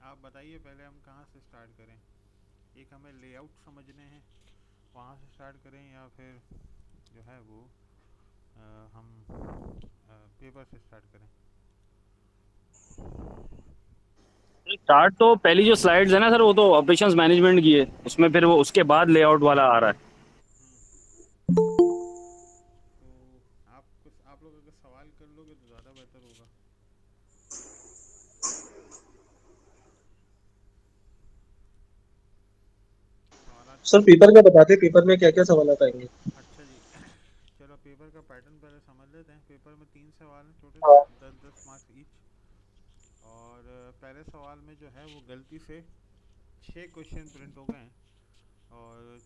आप बताइए पहले हम कहाँ से स्टार्ट करें। एक हमें लेआउट समझने हैं, वहाँ से स्टार्ट करें, या फिर जो है वो हम पेपर से स्टार्ट करें। स्टार्ट तो पहली जो स्लाइड्स है ना सर, वो तो ऑपरेशंस मैनेजमेंट की है, उसमें फिर वो उसके बाद लेआउट वाला आ रहा है। तो आप लोग अगर सवाल कर लोगे तो ज़्यादा बेहतर होगा। सवाल सर पेपर का बताते, पेपर में क्या क्या सवाल आएंगे? अच्छा जी। चलो पेपर का पैटर्न पहले समझ लेते हैं। पेपर में 3 सवाल हैं टोटल, हाँ। 10-10 मार्क्स ईच। और पहले सवाल में जो है वो गलती से 6 क्वेश्चन प्रिंट हो गए हैं, और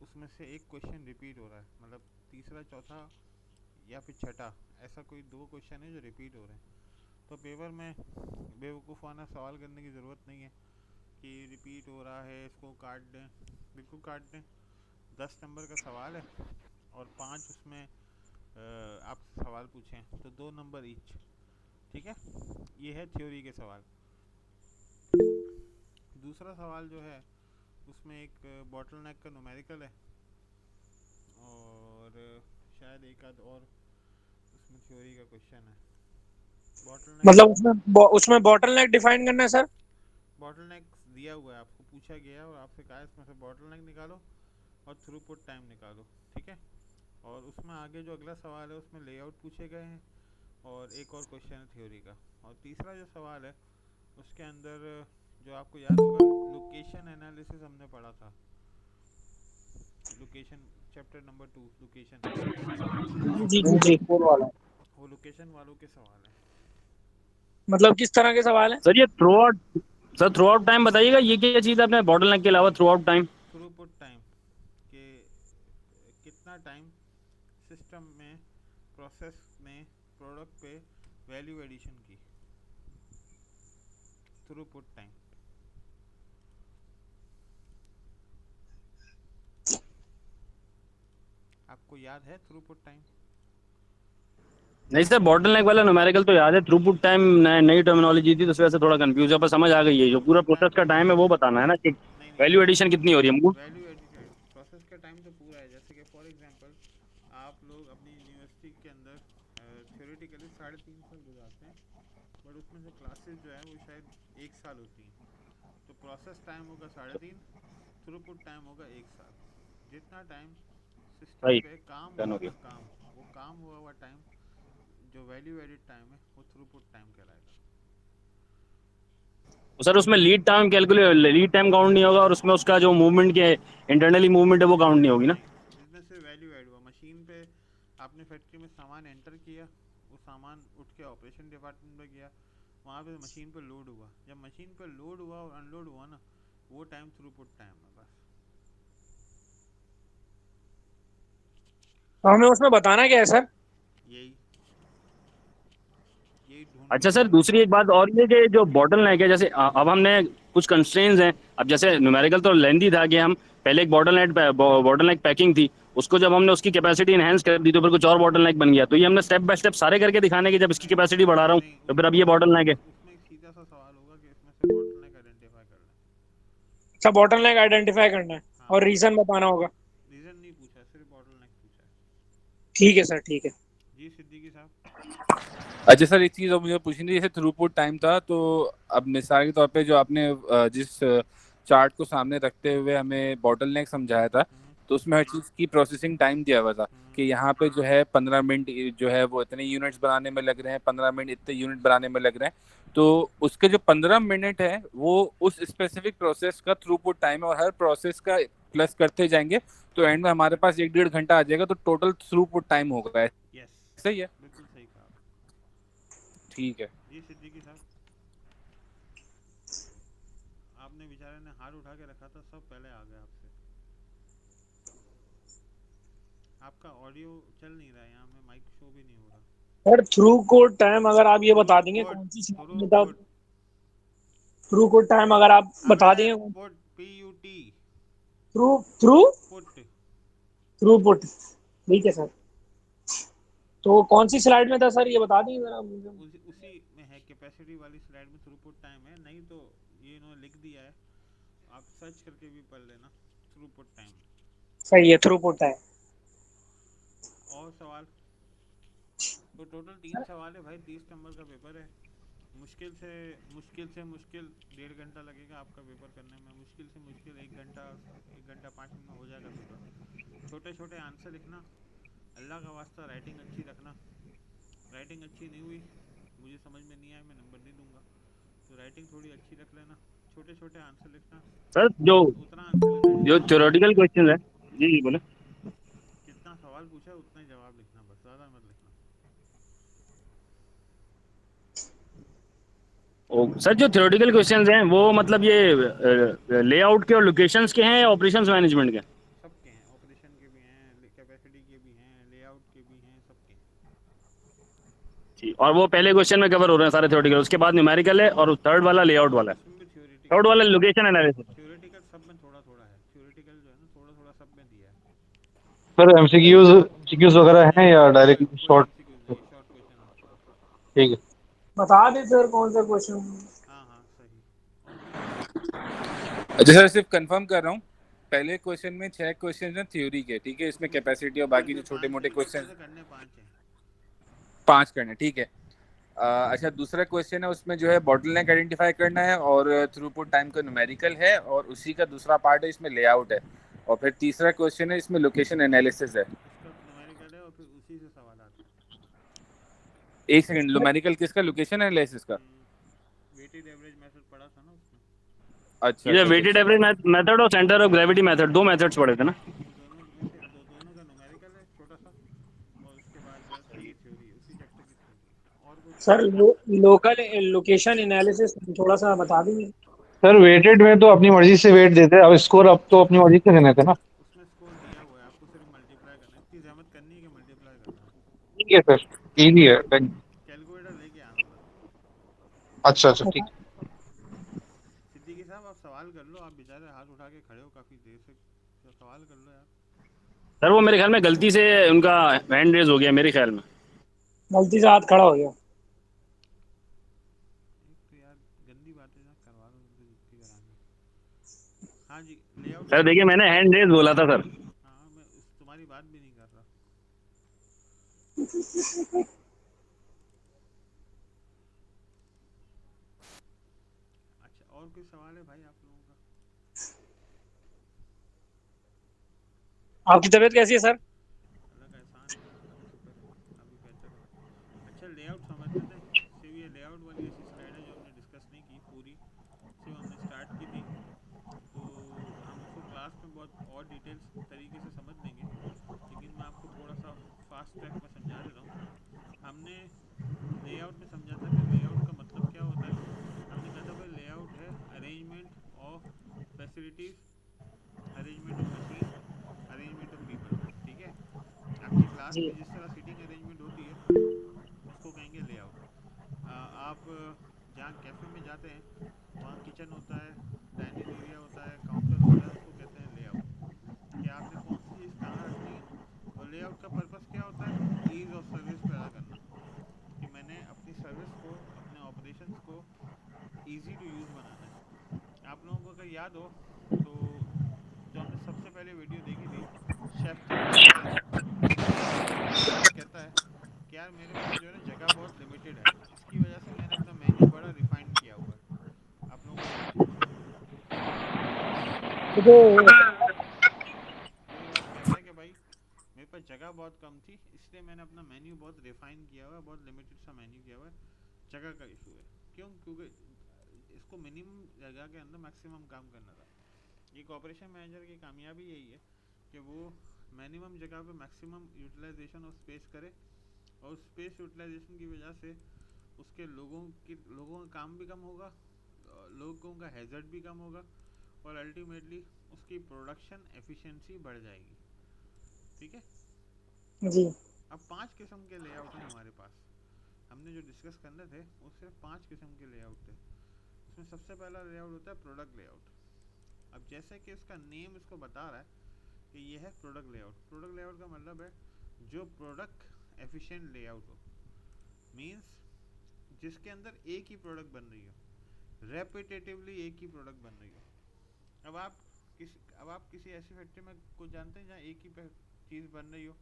उसमें से एक क्वेश्चन रिपीट हो रहा है, मतलब तीसरा चौथा या फिर छठा, ऐसा कोई 2 क्वेश्चन है जो रिपीट हो रहे हैं। तो पेपर में बेवकूफ़ाना सवाल करने की ज़रूरत नहीं है कि रिपीट हो रहा है इसको काट दें। बिल्कुल काट दें। 10 नंबर का सवाल है और 5 उसमें आप सवाल पूछें तो 2 नंबर ईच। ठीक है, ये है थ्योरी के सवाल। दूसरा सवाल जो है उसमें एक बॉटल नेक का न्यूमेरिकल है, और शायद एक आध और उसमें थ्योरी का क्वेश्चन है। बॉटल नेक मतलब उसमें उसमें बॉटल नेक डिफाइन करना है सर? बॉटल नेक दिया हुआ है, आपको पूछा गया है और आपसे कहा है इसमें से बॉटल नेक निकालो और थ्रूपुट टाइम निकालो। ठीक है, और उसमें आगे जो अगला सवाल है उसमें लेआउट पूछे गए हैं, और एक और क्वेश्चन है थ्योरी का। और तीसरा जो सवाल है उसके अंदर जो आपको याद होगा, लोकेशन एनालिसिस हमने पढ़ा था। Location, chapter number 2, location. जी जी जी। वो लोकेशन वालों के सवाल हैं। मतलब किस तरह के सवाल है? सर ये through out, sir through out time बताइएगा, ये क्या चीज़ है अपने बॉटल नेक के अलावा through out time? Throughput time के कितना टाइम सिस्टम में, प्रोसेस में, प्रोडक्ट पे वैल्यू एडिशन की, थ्रूपुट टाइम। आपको याद है थ्रूपुट टाइम? नहीं सर, बॉटल नेक वाला न्यूमेरिकल तो याद है, थ्रूपुट टाइम नई टर्मिनोलॉजी थी तो उस वजह से थोड़ा कंफ्यूज है, पर समझ आ गई है। जो पूरा मैं प्रोसेस का टाइम है वो बताना है ना कि नहीं नहीं, वैल्यू एडिशन कितनी हो रही है। वैल्यू एडिटेड प्रोसेस का टाइम तो पूरा है। जैसे कि फॉर एग्जांपल आप लोग अपनी यूनिवर्सिटी के अंदर थ्योरेटिकली 3.5 साल गुजारते हैं, बट उसमें से क्लासेस जो है वो शायद 1 साल होती हैं। तो प्रोसेस टाइम होगा 3.5, थ्रूपुट टाइम होगा 1 साल। जितना टाइम सिस्टम राइट, पे काम डन हो हुआ गया। ना, वो काम हुआ हुआ टाइम, जो वैल्यू एडिट टाइम है, वो थ्रूपुट टाइम कहलाएगा। तो सर उसमें लीड टाइम काउंट नहीं होगा, और उसमें उसका जो मूवमेंट के इंटरनली मूवमेंट है वो काउंट नहीं होगी ना? नहीं, जिसमें से वैल्यू ऐड हुआ मशीन पे, आपने फैक्ट्री में सामान एंटर किया, वो सामान उठ के ऑपरेशन डिपार्टमेंट में गया, वहाँ पे मशीन पे लोड हुआ। जब मशीन पे लोड हुआ और अनलोड हुआ ना, वो टाइम थ्रूपुट टाइम है बस। तो हमें उसमें बताना क्या है सर? यही यही ढूंढ के अच्छा सर, बताना है। दूसरी एक बात और ये कि जो बॉटल नेक है, जैसे अब हमने कुछ कंस्ट्रेंट्स हैं। अब जैसे न्यूमेरिकल तो लेंदी था कि हम पहले एक बॉटल नेक पैकिंग थी, उसको जब हमने उसकी कैपेसिटी इनहेंस कर दी तो फिर कुछ और बॉटल नेक बन गया। तो ये हमने स्टेप बाय स्टेप सारे करके दिखाने कि जब इसकी नहीं कैपेसिटी बढ़ा रहा हूँ नहीं, तो फिर अब ये बॉटल नेक है। उसमें एक सीधा सा सवाल होगा कि इसमें से बॉटल नेक आइडेंटिफाई कर लें। अच्छा, बॉटल नेक आइडेंटिफाई करना है हाँ, और बॉटल रीजन बताना होगा। रीज़न नहीं पूछा, सिर्फ बॉटल नेक पूछा है। ठीक है सर, ठीक है। जी सिद्दीकी साहब। अच्छा सर, एक चीज़ और मुझे पूछनी थी। जैसे थ्रूपुट टाइम था, तो अब मिसाल के तौर पे जो आपने जिस चार्ट को सामने रखते हुए हमें बॉटल नेक समझाया था, हम्म तो उसमें हर चीज़ की प्रोसेसिंग टाइम दिया हुआ था हम्म कि यहाँ पे जो है 15 मिनट जो है वो इतने यूनिट्स बनाने में लग रहे हैं, 15 मिनट इतने यूनिट बनाने में लग रहे हैं। तो उसके जो 15 मिनट है वो उस स्पेसिफिक प्रोसेस का थ्रूपुट टाइम है, और हर प्रोसेस का प्लस करते जाएंगे तो एंड में हमारे पास 1-1.5 घंटा आ जाएगा, तो टोटल थ्रूपुट टाइम होगा। यस, सही है? बिल्कुल सही कहा। ठीक है। जी सिद्दीकी साहब, आपने बेचारे ने हाथ उठा के रखा था, सब पहले आ गया आपसे। आपका ऑडियो चल नहीं रहा है, यहाँ में माइक शो भी नहीं हो रहा। सर थ्रू कोड टाइम अगर आप ये थ्रू बता देंगे पुट कौन सी स्लाइड थ्रू में था? पुट थ्रू कोड टाइम अगर आप अबे बता देंगे put, PUT, through through put. Throughput. ठीक है सर। तो कौन सी स्लाइड में था सर, ये बता देंगे जरा मुझे? उसी में है कैपेसिटी वाली स्लाइड में थ्रूपुट टाइम है, नहीं तो ये इन्होंने लिख दिया है, आप सर्च करके भी पढ़ लेना थ्रूपुट टाइम। सही है, थ्रूपुट है। और सवाल तो टोटल 3 सवाल है भाई, 30 नंबर का पेपर है। मुश्किल से मुश्किल 1.5 घंटा लगेगा आपका पेपर करने में, मुश्किल से मुश्किल 1 घंटा 5 मिनट में हो जाएगा पेपर। छोटे छोटे आंसर लिखना, अल्लाह का वास्ता राइटिंग अच्छी रखना। राइटिंग अच्छी नहीं हुई, मुझे समझ में नहीं आया, मैं नंबर नहीं दूंगा। तो राइटिंग थोड़ी अच्छी रख लेना, छोटे छोटे आंसर लिखना, सर जो उतना आंसर लिखना जो जितना सवाल थ्योरेटिकल पूछा है। क्वेश्चन है, जी जी बोले। जितना सवाल पूछा है उतना ही जवाब लिखना, बस ज़्यादा मत लिखना। सर जो थ्योरेटिकल क्वेश्चंस हैं वो मतलब ये लेआउट के और लोकेशंस के हैं या ऑपरेशंस मैनेजमेंट के? सबके हैं, ऑपरेशन के भी हैं, कैपेसिटी के भी हैं, लेआउट के भी हैं, सबके हैं। जी, और वो पहले क्वेश्चन में कवर हो रहे हैं सारे थ्योरेटिकल, उसके बाद न्यूमेरिकल है और थर्ड वाला लेआउट वाला है, उसमें भी थर्ड थ्योरेटिकल है, वाला लोकेशन एनालिसिस। थ्योरेटिकल सब में थोड़ा थोड़ा है, थ्योरेटिकल जो है ना थोड़ा थोड़ा सब में दिया है। सर एमसीक्यूज वगैरह हैं या कोई डायरेक्ट कोई शॉर्ट? एमसीक्यूज नहीं, शॉर्ट क्वेश्चन आंसर है। ठीक है। बता दे सर कौन सा क्वेश्चन। हाँ हाँ सही। और कोई सवाल? अच्छा सर, सिर्फ कंफर्म कर रहा हूँ, पहले क्वेश्चन में 6 क्वेश्चन हैं थ्योरी के, ठीक है, इसमें कैपेसिटी और बाकी जो छोटे मोटे क्वेश्चन करने 5 हैं। 5 करने, ठीक है। अच्छा, दूसरा क्वेश्चन है उसमें जो है बॉटलनेक आइडेंटिफाई करना है और थ्रूपुट टाइम का न्यूमेरिकल है, और उसी का दूसरा पार्ट है इसमें लेआउट है, और फिर तीसरा क्वेश्चन है इसमें लोकेशन एनालिसिस है। इसका न्यूमेरिकल है और फिर उसी से सवाल आते हैं। एक सेकंड, न्यूमेरिकल किसका, लोकेशन एनालिसिस का? वेटेड एवरेज मेथड पढ़ा था ना उसमें। अच्छा ये अच्छा वेटेड अच्छा। एवरेज मेथड और सेंटर ऑफ ग्रेविटी मेथड, दो मेथड्स पढ़े थे ना? दोनों में से दोनों का न्यूमेरिकल है छोटा सा, और उसके बाद रेस्ट की थ्योरी है, उसी चैप्टर की थ्योरी है। और कुछ? सर लोकल लोकेशन एनालिसिस थोड़ा सा बता दीजिए। सर वेटेड में तो अपनी मर्जी से वेट देते हैं, अब स्कोर अब तो अपनी मर्जी से देने थे ना। उसमें स्कोर दिया हुआ है, आपको सिर्फ मल्टीप्लाई करना है, इतनी जहमत करनी है कि मल्टीप्लाई करना है। ठीक है सर, इजी है। कैलकुलेटर लेके आना बस। अच्छा अच्छा ठीक। सिद्दीकी साहब आप सवाल कर लो, आप बेचारे हाथ उठा के खड़े हो काफ़ी देर से, तो सवाल कर लो यार। सर वो मेरे ख्याल में गलती से उनका हैंड रेज हो गया मेरे ख्याल में। गलती से हाथ खड़ा हो गया। एक तो यार गंदी बातें ना करवा दो उनसे जितनी करानी। हाँ जी, लेआउट सर देखिए मैंने हैंड रेज बोला था सर। हाँ मैं तुम्हारी बात भी नहीं कर रहा। अच्छा, और कोई सवाल है भाई आप लोगों का? आपकी तबीयत कैसी है सर? अल्लाह का एहसान है, अल्लाह का शुक्र है, अभी बेहतर हूँ। अच्छा लेआउट समझने थे। सिर्फ ये लेआउट वाली ऐसी स्लाइड है जो हमने डिस्कस नहीं की पूरी, सिर्फ हमने स्टार्ट की थी, तो हम उसको क्लास में बहुत और डिटेल्स तरीके से समझ लेंगे, लेकिन मैं आपको थोड़ा सा फास्ट ट्रैक में समझा देता हूँ। हमने लेआउट में समझा था कि लेआउट का मतलब क्या होता है। हमने कहा था भाई लेआउट है arrangement of facilities, arrangement of machine, arrangement of people. ठीक है, आपकी क्लास जी में जिस तरह सीटिंग अरेंजमेंट होती है उसको कहेंगे लेआउट। आप जहाँ कैफ़े में जाते हैं वहाँ किचन होता है, डाइनिंग एरिया होता है, काउंटर होता है, उसको कहते हैं लेआउट, कि आपने कौन सी चीज़ कहाँ रखनी है। और लेआउट का पर्पस क्या होता है? ईज़ ऑफ सर्विस पैदा करना, कि मैंने अपनी सर्विस को, अपने ऑपरेशंस को ईजी टू यूज़ बनाना है। आप लोगों को अगर याद हो तो जो हमने सबसे पहले वीडियो देखी थी, शेफ़ था शेफ़, वो शेफ़ कहता है कि यार मेरे पास जो है ना जगह बहुत लिमिटेड है, इसकी वजह से मैंने अपना मेन्यू बड़ा रिफाइन किया हुआ है। आप लोगों को याद है? मुझे वो ये बात कहता है कि भाई मेरे पास जगह बहुत कम थी, इसलिए मैंने अपना मेन्यू बहुत रिफाइन किया हुआ है, बहुत लिमिटेड सा मेन्यू किया हुआ है। जगह का इशू है। क्यों? क्योंकि इसको मिनिमम जगह के अंदर मैक्सिमम काम करना था। एक ऑपरेशन मैनेजर की कामयाबी यही है कि वो मिनिमम जगह पे मैक्सिमम यूटिलाइजेशन ऑफ स्पेस करे, और स्पेस यूटिलाइजेशन की वजह से उसके लोगों का काम भी कम होगा, लोगों का हैजर्ड भी कम होगा, और अल्टीमेटली उसकी प्रोडक्शन एफिशिएंसी बढ़ जाएगी। ठीक है। जी अब 5 किस्म के लेआउट हैं हमारे पास, हमने जो डिस्कस करने थे वो सिर्फ 5 किस्म के लेआउट थे। उसमें सबसे पहला लेआउट होता है प्रोडक्ट लेआउट। अब जैसे कि इसका नेम इसको बता रहा है कि ये है प्रोडक्ट लेआउट। प्रोडक्ट लेआउट का मतलब है जो प्रोडक्ट एफिशिएंट लेआउट हो, मींस जिसके अंदर एक ही प्रोडक्ट बन रही हो, रेपिटेटिवली एक ही प्रोडक्ट बन रही हो। अब आप किसी ऐसी फैक्ट्री में कुछ जानते हैं जहाँ एक ही चीज़ बन रही हो?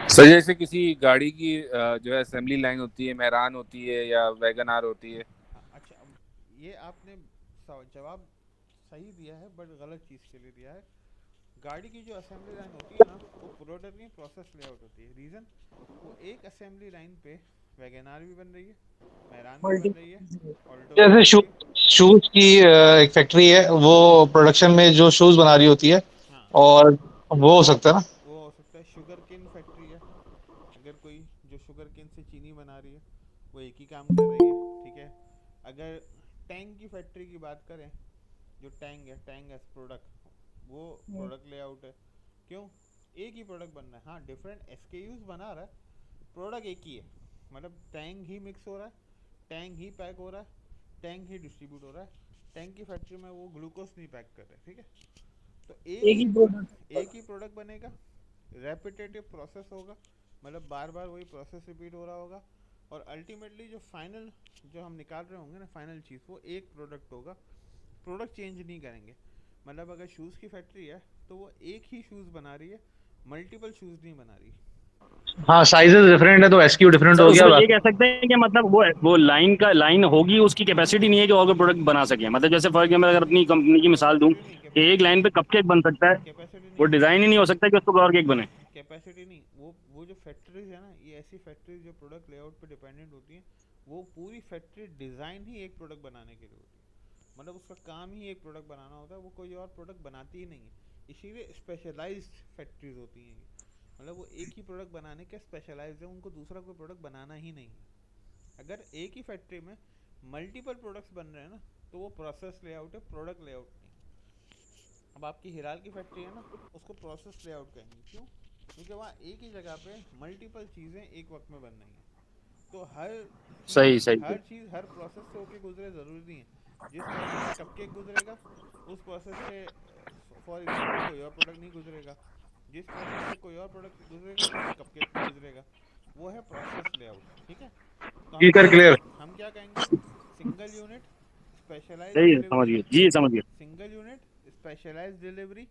सर जैसे किसी गाड़ी की जो है असेंबली लाइन होती है, मेहरान होती है या वैगन आर होती है। हाँ, अच्छा, अब ये आपने जवाब सही दिया है, बट गलत चीज़ के लिए दिया है। गाड़ी की जो असेंबली लाइन होती है ना, वो प्रोडक्ट नहीं, प्रोसेस लेआउट होती है। रीज़न, वो एक असेंबली लाइन पे वैगनार भी बन रही है, मेहरान भी मल्टी। बन रही है, ऑल्टो भी जैसे बन रही है। शूज की एक फैक्ट्री है, वो प्रोडक्शन में जो शूज बना रही होती है, हाँ, और वो हो सकता है ना। वो हो सकता है। शुगर केन फैक्ट्री है, अगर कोई जो शुगर केन से चीनी बना रही है, वो एक ही काम कर रही है, ठीक है। अगर टैंक की फैक्ट्री की बात करें, जो टैंक है, टैंक एज प्रोडक्ट, वो प्रोडक्ट लेआउट है। क्यों? एक ही प्रोडक्ट बन रहा है। हाँ, डिफरेंट एसकेयूज बना रहा है, प्रोडक्ट एक ही है। मतलब टैंक ही मिक्स हो रहा है, टैंक ही पैक हो रहा है, टैंक ही डिस्ट्रीब्यूट हो रहा है। टैंक की फैक्ट्री में वो ग्लूकोज नहीं पैक कर रहे, ठीक है। तो एक ही प्रोडक्ट। एक ही प्रोडक्ट बनेगा, रेपिटेटिव प्रोसेस होगा, मतलब बार बार वही प्रोसेस रिपीट हो रहा होगा, और अल्टीमेटली जो फाइनल जो हम निकाल रहे होंगे ना, फाइनल चीज़, वो एक प्रोडक्ट होगा। प्रोडक्ट चेंज नहीं करेंगे। मतलब अगर शूज़ की फैक्ट्री है तो वो एक ही शूज़ बना रही है, मल्टीपल शूज़ नहीं बना रही। हाँ, साइजेस डिफरेंट है तो एसक्यू डिफरेंट सर हो गया उसमें ये बाकी। कह सकते हैं कि मतलब वो लाइन होगी, उसकी कैपेसिटी नहीं है कि और कोई प्रोडक्ट बना सके। मतलब जैसे फॉर एग्जाम्पल अगर अपनी कंपनी की मिसाल दूं, कैपेसिटी नहीं, कि एक लाइन पे कपकेक बन सकता है, कैपेसिटी वो नहीं डिजाइन ही नहीं हो सकता कि उसको और केक बने। कैपेसिटी नहीं। वो जो फैक्ट्रीज है ना, ये ऐसी फैक्ट्रीज जो प्रोडक्ट लेआउट पे डिपेंडेंट होती हैं, वो पूरी फैक्ट्री डिज़ाइन ही एक प्रोडक्ट बनाने के लिए होती है। मतलब उसका काम ही एक प्रोडक्ट बनाना होता है, वो कोई और प्रोडक्ट बनाती ही नहीं है। इसीलिए स्पेशलाइज्ड फैक्ट्रीज होती हैं ये। मतलब वो एक ही प्रोडक्ट बनाने के स्पेशलाइज्ड है, उनको दूसरा कोई प्रोडक्ट बनाना ही नहीं है। अगर एक ही फैक्ट्री में मल्टीपल प्रोडक्ट्स बन रहे हैं ना, तो वो प्रोसेस लेआउट है, प्रोडक्ट लेआउट नहीं। अब आपकी हिराल की फैक्ट्री है ना, उसको प्रोसेस लेआउट कहेंगे। क्यों? क्योंकि वहाँ एक ही जगह पे मल्टीपल चीज़ें एक वक्त में बन रही हैं। तो सही सही सही। हर चीज़ हर प्रोसेस से होके गुजरे ज़रूरी नहीं है। जिस प्रोसेस से कपकेक गुजरेगा, उस प्रोसेस से फॉर एग्जांपल कोई और प्रोडक्ट नहीं गुजरेगा। जिस प्रोसेस से कोई और प्रोडक्ट गुजरेगा, उससे कपकेक नहीं गुजरेगा। वो है प्रोसेस लेआउट, ठीक है। तो जी सर, क्लियर। हम क्या कहेंगे? सिंगल यूनिट स्पेशलाइज्ड सही है, समझ डिलीवरी, गए जी, समझ गए। Single unit specialised delivery,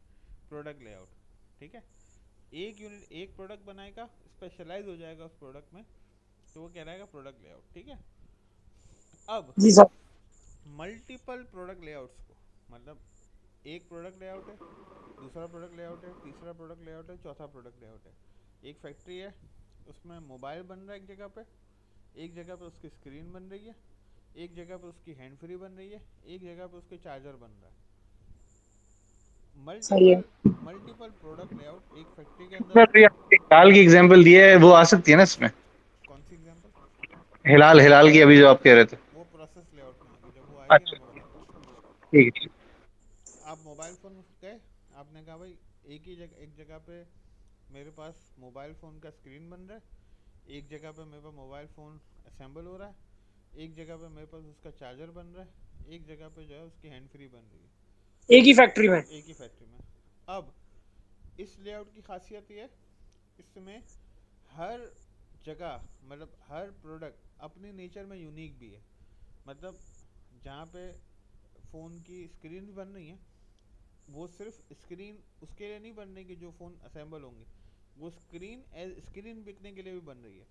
product layout, ठीक है। एक यूनिट एक प्रोडक्ट बनाएगा, स्पेशलाइज हो जाएगा उस प्रोडक्ट में, तो वो कहलाएगा प्रोडक्ट लेआउट, ठीक है। अब जी सर। मल्टीपल प्रोडक्ट लेआउट्स को, मतलब एक प्रोडक्ट लेआउट है, दूसरा प्रोडक्ट लेआउट है, तीसरा प्रोडक्ट लेआउट है, चौथा प्रोडक्ट लेआउट है। एक फैक्ट्री है, उसमें मोबाइल बन रहा है एक जगह पे, एक जगह पे उसकी स्क्रीन बन रही है, एक जगह पे उसकी हैंड फ्री बन रही है, एक जगह पे उसके चार्जर बन रहा है। सही है। मल्टीपल मल्टीपल प्रोडक्ट लेआउट एक फैक्ट्री के अंदर सर, बन ये रहा है। आपने हिलाल की एग्जांपल दी है, वो आ सकती है ना इसमें? कौन सी एग्जांपल? हिलाल हिलाल की अभी जो आप कह रहे थे। वो प्रोसेस लेआउट में आएगी, जब वो आएगी ना अच्छा, मैं बताता हूँ। ठीक है। आप मोबाइल फ़ोन गए, आपने कहा भाई एक जगह पे मेरे पास मोबाइल फ़ोन का स्क्रीन बन रहा है, एक जगह पे मेरे पास मोबाइल फ़ोन असेंबल हो रहा है, एक जगह पे मेरे पास उसका चार्जर बन रहा है, एक जगह पे जो है उसकी हैंड फ्री बन रही है, एक ही फैक्ट्री में। एक ही फैक्ट्री में। अब इस लेआउट की खासियत ये है, इसमें हर जगह, मतलब हर प्रोडक्ट अपने नेचर में यूनिक भी है। मतलब जहाँ पे फ़ोन की स्क्रीन बन रही है, वो सिर्फ स्क्रीन उसके लिए नहीं बन रही कि जो फ़ोन असेंबल होंगे, वो स्क्रीन एज स्क्रीन बिकने के लिए भी बन रही है।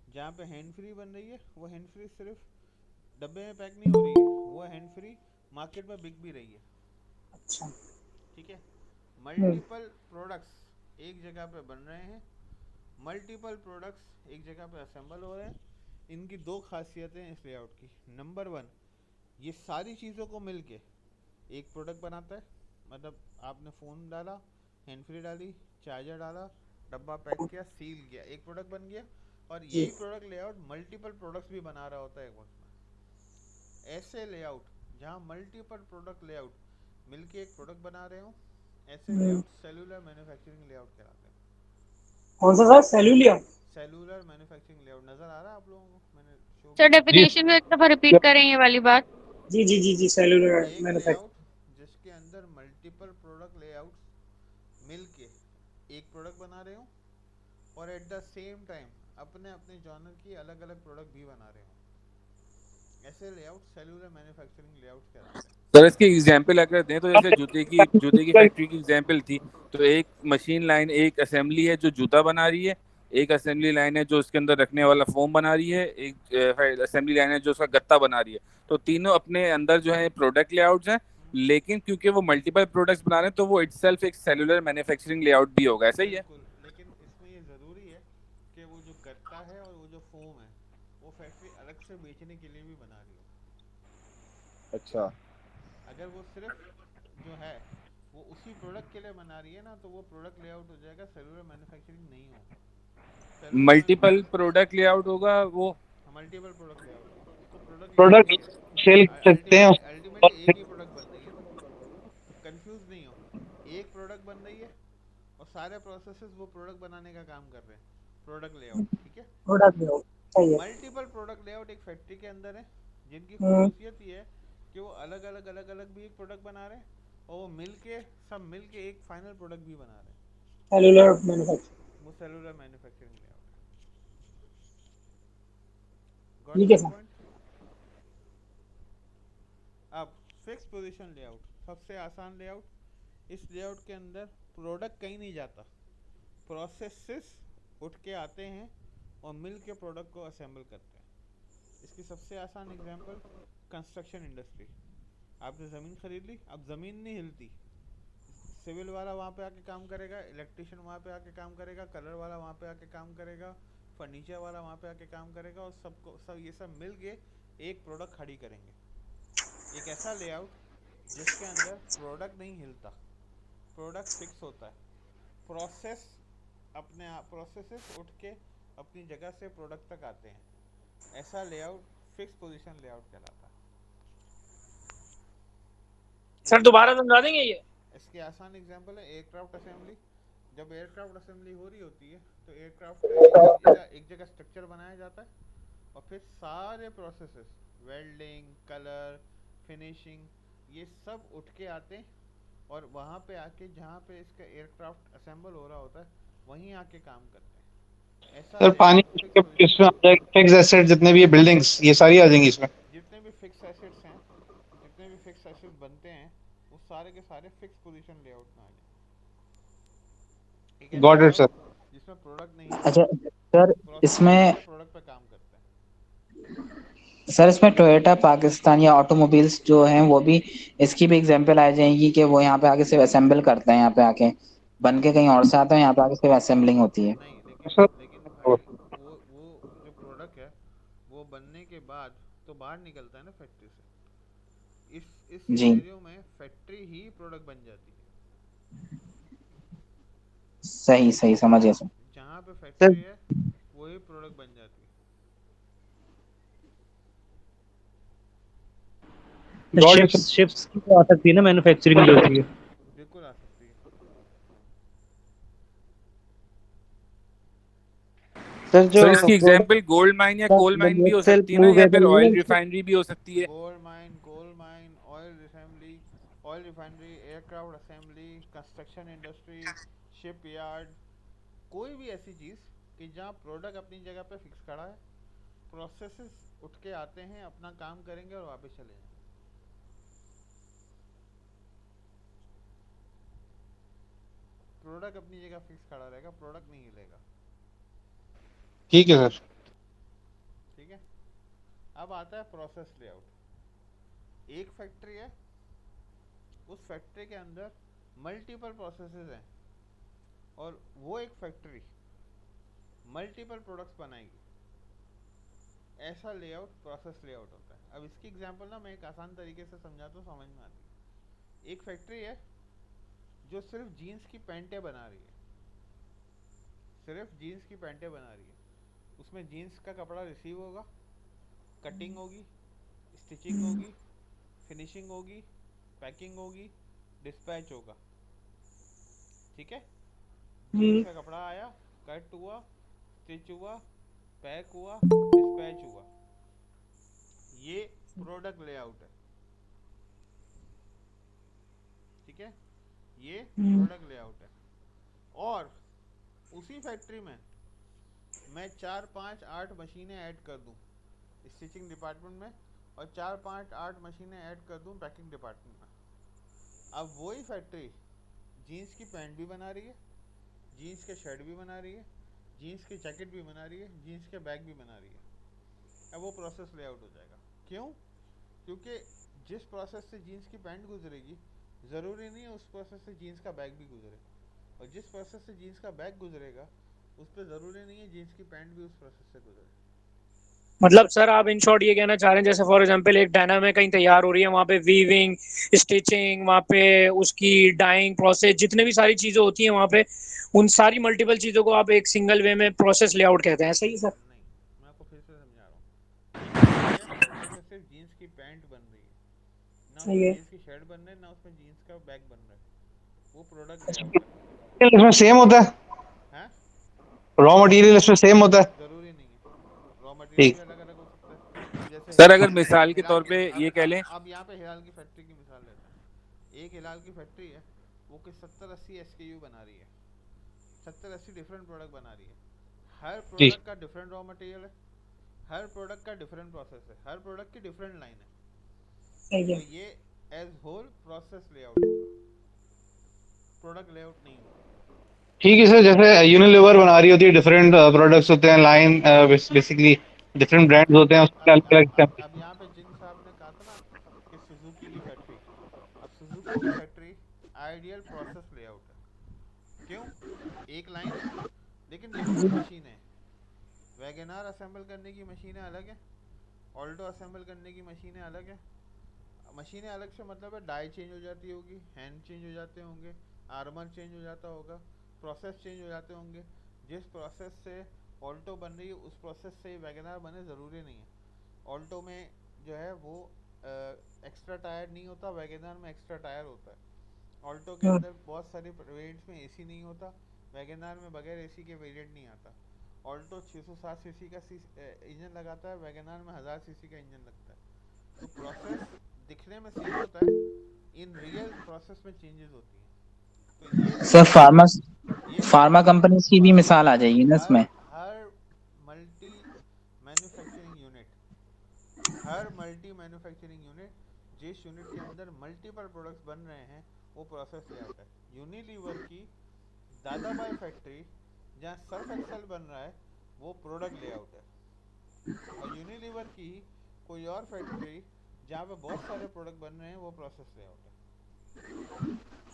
जहाँ पे हैंड फ्री बन रही है, वो हैंड फ्री सिर्फ डब्बे में पैक नहीं हो रही है, वो हैंड फ्री मार्केट में बिक भी रही है, अच्छा। ठीक है। मल्टीपल प्रोडक्ट्स एक जगह पे बन रहे हैं, मल्टीपल प्रोडक्ट्स एक जगह पे असेंबल हो रहे हैं। इनकी दो खासियतें हैं इस लेआउट की। नंबर वन, ये सारी चीज़ों को मिलके एक प्रोडक्ट बनाता है। मतलब आपने फ़ोन डाला, हैंड फ्री डाली, चार्जर डाला, डब्बा पैक किया, सील किया, एक प्रोडक्ट बन गया। और जी। यही प्रोडक्ट लेआउट मल्टीपल प्रोडक्ट्स भी बना रहा होता है एक वक्त में। ऐसे लेआउट जहाँ मल्टीपल प्रोडक्ट लेआउट मिलके एक प्रोडक्ट बना रहे हो, ऐसे लेआउट सेलुलर मैन्युफैक्चरिंग लेआउट कहलाते हैं। कौन सा सर? सेल्यूलिया? सेलुलर मैन्युफैक्चरिंग लेआउट नज़र आ रहा है आप लोगों को? मैंने शो सर किया है। जी। डेफिनेशन में एक दफा रिपीट करें ये वाली बात। जी जी जी जी, सेल्यूलर एक मैन्युफैक्चर। लेआउट जिसके अंदर मल्टीपल प्रोडक्ट लेआउट्स मिलके एक प्रोडक्ट बना रहे हो, और एट द सेम टाइम अपने अपने जॉनर की अलग अलग प्रोडक्ट भी बना रहे हो। ऐसे लेआउट सेलुलर मैन्युफैक्चरिंग लेआउट कहलाते हैं। सर इसकी एग्जांपल अगर दें तो जैसे जूते की फैक्ट्री की एग्जांपल थी, तो एक मशीन लाइन, एक असेंबली है जो जूता बना रही है, एक असेंबली लाइन है जो उसके अंदर रखने वाला फोम बना रही है, एक असेंबली लाइन है जो उसका गत्ता बना रही है। तो तीनों अपने अंदर जो है प्रोडक्ट लेआउट्स हैं, लेकिन क्योंकि वो मल्टीपल प्रोडक्ट्स बना रहे हैं तो वो इटसेल्फ एक सेलुलर मैन्युफैक्चरिंग लेआउट भी होगा, ऐसा ही है। बिल्कुल, लेकिन इसमें ये ज़रूरी है कि वो जो गत्ता है और वो जो फोम है वो फैक्ट्री अलग से बेचने के लिए भी बना रही हो। अच्छा। अगर वो सिर्फ जो है वो उसी प्रोडक्ट के लिए बना रही है ना, तो वो प्रोडक्ट लेआउट हो जाएगा, सेलुलर मैन्युफैक्चरिंग नहीं होगा। Cellular multiple manufacturing product layout होगा वो। मल्टीपल प्रोडक्ट लेआउट होगा, उसको प्रोडक्ट लेआउट प्रोडक्ट बोलते सेल हैं। कर सकते हैं अल्टीमेटली अल्टीमेटली उसको। एक ही प्रोडक्ट बन रही है ना, कंफ्यूज नहीं हो। एक प्रोडक्ट बन रही है और सारे प्रोसेसेस वो प्रोडक्ट बनाने का काम कर रहे हैं, प्रोडक्ट लेआउट, ठीक है। प्रोडक्ट में हो, सही है। मल्टीपल प्रोडक्ट लेआउट एक फैक्ट्री के अंदर है, जिनकी हम्म, खसूसियत ये है कि वो अलग अलग भी एक प्रोडक्ट बना रहे हैं, और वो सब मिल के एक फाइनल प्रोडक्ट भी बना रहे हैं। Cellular manufacturing. वो सेलुलर मैन्युफैक्चरिंग लेआउट है। गॉट ठीक है माय सर। पॉइंट। अब फिक्स पोजीशन लेआउट सबसे आसान लेआउट। इस लेआउट के अंदर प्रोडक्ट कहीं नहीं जाता, प्रोसेसेस उठ के आते हैं और मिल के प्रोडक्ट को असेंबल करते हैं। इसकी सबसे आसान एग्जांपल कंस्ट्रक्शन इंडस्ट्री। आपने ज़मीन खरीद ली, अब ज़मीन नहीं हिलती, सिविल वाला वहाँ पे आके काम करेगा, इलेक्ट्रिशियन वहाँ पे आके काम करेगा, कलर वाला वहाँ पे आके काम करेगा, फर्नीचर वाला वहाँ पे आके काम करेगा, और सब ये सब मिल के एक प्रोडक्ट खड़ी करेंगे। एक ऐसा लेआउट जिसके अंदर प्रोडक्ट नहीं हिलता, प्रोडक्ट फिक्स होता है, प्रोसेस अपने आप प्रोसेसेस उठ के अपनी जगह से प्रोडक्ट तक आते हैं, ऐसा लेआउट फिक्स पोजीशन लेआउट कहलाता है। सर इसके दोबारा समझा देंगे ये? इसके आसान एग्जांपल है एयरक्राफ्ट असेंबली। जब एयरक्राफ्ट असेंबली हो रही होती है तो एयरक्राफ्ट का एक जगह स्ट्रक्चर बनाया जाता है, और फिर सारे प्रोसेसेस, वेल्डिंग, कलर, फिनिशिंग, ये सब उठ के आते हैं, और वहाँ पे आके जहाँ पे इसका एयरक्राफ्ट असेंबल हो रहा होता है वहीं आके काम करते हैं। ऐसा सर पानी लेआउट फिक्स पोजीशन इसमें आ लेआउट जाएगा, कहलाता फिक्स एसेट जितने भी है बिल्डिंग्स ये सारी आ जाएंगी इसमें। है। जितने भी फिक्स एसेट्स बनते हैं वो सारे के सारे फिक्स पोजीशन लेआउट में आ जाए। एक ऐसा गॉट इट सर। लेआउट जिसमें प्रोडक्ट नहीं हिलता, अच्छा सर, प्रोसेस उठ इसमें के प्रोडक्ट पे काम करते हैं। सर इसमें टोयोटा पाकिस्तान या ऑटोमोबाइल्स जो हैं वो भी, इसकी भी एग्जांपल आ जाएगी कि वो यहाँ पे आके सिर्फ असेंबल करते हैं, यहाँ पे आके बन के कहीं और से आता है, यहाँ पे आके सिर्फ असेंबलिंग होती है। नहीं, सर लेकिन भाई वो जो प्रोडक्ट है वो बनने के बाद तो बाहर निकलता है ना फैक्ट्री से। इस जी, सिनेरियो में फैक्ट्री ही प्रोडक्ट बन जाती है। सही सही समझ गया सर। जहाँ पे सर फैक्ट्री है वही प्रोडक्ट बन जाती है। गॉट इट शिप्स शिप्स की तो आ सकती है ना मैन्युफैक्चरिंग जो होती है। बिल्कुल आ सकती है। सर जो सर इसकी प्रोडक्ट एग्जांपल गोल्ड माइन या का कोल माइन भी हो सेल्फ सकती है ना, मूव या फिर नहीं ऑयल है। रिफाइनरी भी हो सकती है। Coal mine, oil refinery, aircraft assembly, construction industry, ship yard, कोई भी ऐसी चीज़ कि जहाँ प्रोडक्ट अपनी जगह पे फिक्स खड़ा है, प्रोसेसेस उठ के आते हैं, अपना काम करेंगे और वापस चले जाएंगे। प्रोडक्ट अपनी जगह फिक्स खड़ा रहेगा, प्रोडक्ट नहीं हिलेगा। ठीक है सर। ठीक है। अब आता है प्रोसेस लेआउट। एक फैक्ट्री है, उस फैक्ट्री के अंदर मल्टीपल प्रोसेसेस हैं, और वो एक फैक्ट्री मल्टीपल प्रोडक्ट्स बनाएगी। ऐसा लेआउट प्रोसेस लेआउट होता है। अब इसकी एग्जांपल ना मैं एक आसान तरीके से समझाता हूँ, समझ में आती है। एक फैक्ट्री है जो सिर्फ जीन्स की पैंटें बना रही है, सिर्फ जीन्स की पैंटें बना रही है। उसमें जीन्स का कपड़ा रिसीव होगा, कटिंग होगी, स्टिचिंग होगी, फिनिशिंग होगी, पैकिंग होगी, डिस्पैच होगा। ठीक है। जीन्स का कपड़ा आया, कट हुआ, स्टिच हुआ, पैक हुआ, डिस्पैच हुआ, ये प्रोडक्ट लेआउट है। ठीक है, ये प्रोडक्ट लेआउट है। और उसी फैक्ट्री में मैं 4-5-8 मशीनें ऐड कर दूं स्टिचिंग डिपार्टमेंट में और 4-5-8 मशीनें ऐड कर दूं पैकिंग डिपार्टमेंट में, अब वही फैक्ट्री जीन्स की पैंट भी बना रही है, जीन्स के शर्ट भी बना रही है, जीन्स की जैकेट भी बना रही है, जीन्स के बैग भी बना रही है। अब वो प्रोसेस लेआउट हो जाएगा। क्यों? क्योंकि जिस प्रोसेस से जीन्स की पैंट गुजरेगी ज़रूरी नहीं है उस प्रोसेस से जीन्स का बैग भी गुजरे, और जिस प्रोसेस से जीन्स का बैग गुजरेगा उस पर ज़रूरी नहीं है जीन्स की पैंट भी उस प्रोसेस से गुजरे। मतलब सर आप इन शॉर्ट ये कहना चाह रहे हैं जैसे फॉर एग्जांपल एक डायनामे कहीं तैयार हो रही है, वहाँ पे वीविंग, स्टिचिंग, वहाँ पे उसकी डाइंग प्रोसेस, जितने भी सारी चीजें होती हैं वहाँ पे, उन सारी मल्टीपल चीजों को आप एक सिंगल वे में प्रोसेस लेआउट कहते हैं, सही सर? नहीं, मैं आपको फिर से समझा रहा हूँ। एक फैक्ट्री है उसमें से सिर्फ जीन्स की पैंट बन रही है, ना सही उसमें है। जीन्स की शर्ट बन रहा है, ना उसमें जीन्स का बैग बन रहा है, वो प्रोडक्ट अच्छा। लेआउट है। इसमें सेम होता है, हैं? रॉ मटेरियल इसमें सेम होता है। ज़रूरी नहीं है, रॉ मटेरियल ठीक। भी अलग अलग हो सकता है। अब जैसे सर हिलाल अगर मिसाल के हिलाल तौर की, पे ये कह लें, अब यहाँ पे हिलाल की फैक्ट्री की मिसाल लेते हैं। एक हिलाल की फैक्ट्री है, वो कि 70-80 SKU बना रही है, 70-80 डिफरेंट प्रोडक्ट बना रही है। हर जी। प्रोडक्ट का डिफरेंट रॉ मटेरियल है, हर प्रोडक्ट का डिफरेंट प्रोसेस है, हर प्रोडक्ट की डिफरेंट लाइन है, सही तो है। ये एज होल प्रोसेस लेआउट होगा, प्रोडक्ट लेआउट नहीं होगा। ठीक है सर, जैसे यूनिलीवर बना रही होती है, डिफरेंट प्रोडक्ट्स होते हैं, लाइन बेसिकली डिफरेंट ब्रांड्स होते हैं, उसके अलग अलग। अब यहाँ पे जिन साहब ने कहा था ना कि सुजुकी की फैक्ट्री, अब सुजुकी की फैक्ट्री आइडियल प्रोसेस लेआउट है। क्यों? एक लाइन है लेकिन डिफरेंट मशीनें हैं। वैगनार असेंबल करने की मशीनें अलग हैं, ऑल्टो असेंबल करने की मशीनें अलग हैं। मशीनें अलग से मतलब है डाई चेंज हो जाती होगी, हैंड चेंज हो जाते होंगे, आर्मर चेंज हो जाता होगा, प्रोसेस चेंज हो जाते होंगे। जिस प्रोसेस से ऑल्टो बन रही है उस प्रोसेस से वैगनार बने ज़रूरी नहीं है। ऑल्टो में जो है वो एक्स्ट्रा टायर नहीं होता, वैगनार में एक्स्ट्रा टायर होता है। ऑल्टो के अंदर बहुत सारे वेरिएंट्स में एसी नहीं होता, वैगनार में बगैर एसी के वेरिएंट नहीं आता। ऑल्टो 607 सीसी का इंजन लगाता है, वैगनार में 1000 सीसी का इंजन लगता है। तो प्रोसेस दिखने में सेम होता है, इन रियल प्रोसेस में चेंजेस होती हैं। तो ये सर समझ फार्मा ये फार्मा समझिए कंपनीज की भी मिसाल आ जाएगी ना हर इसमें? हर मल्टी मैन्युफैक्चरिंग यूनिट, हर मल्टी मैन्युफैक्चरिंग यूनिट जिस यूनिट के अंदर मल्टीपल प्रोडक्ट्स बन रहे हैं वो प्रोसेस लेआउट है। यूनिलीवर की दादाबाई फैक्ट्री जहाँ सर्फ एक्सेल बन रहा है वो प्रोडक्ट लेआउट है, और यूनिलीवर की कोई और फैक्ट्री जहाँ पे बहुत सारे प्रोडक्ट बन रहे हैं वो प्रोसेस लेआउट है।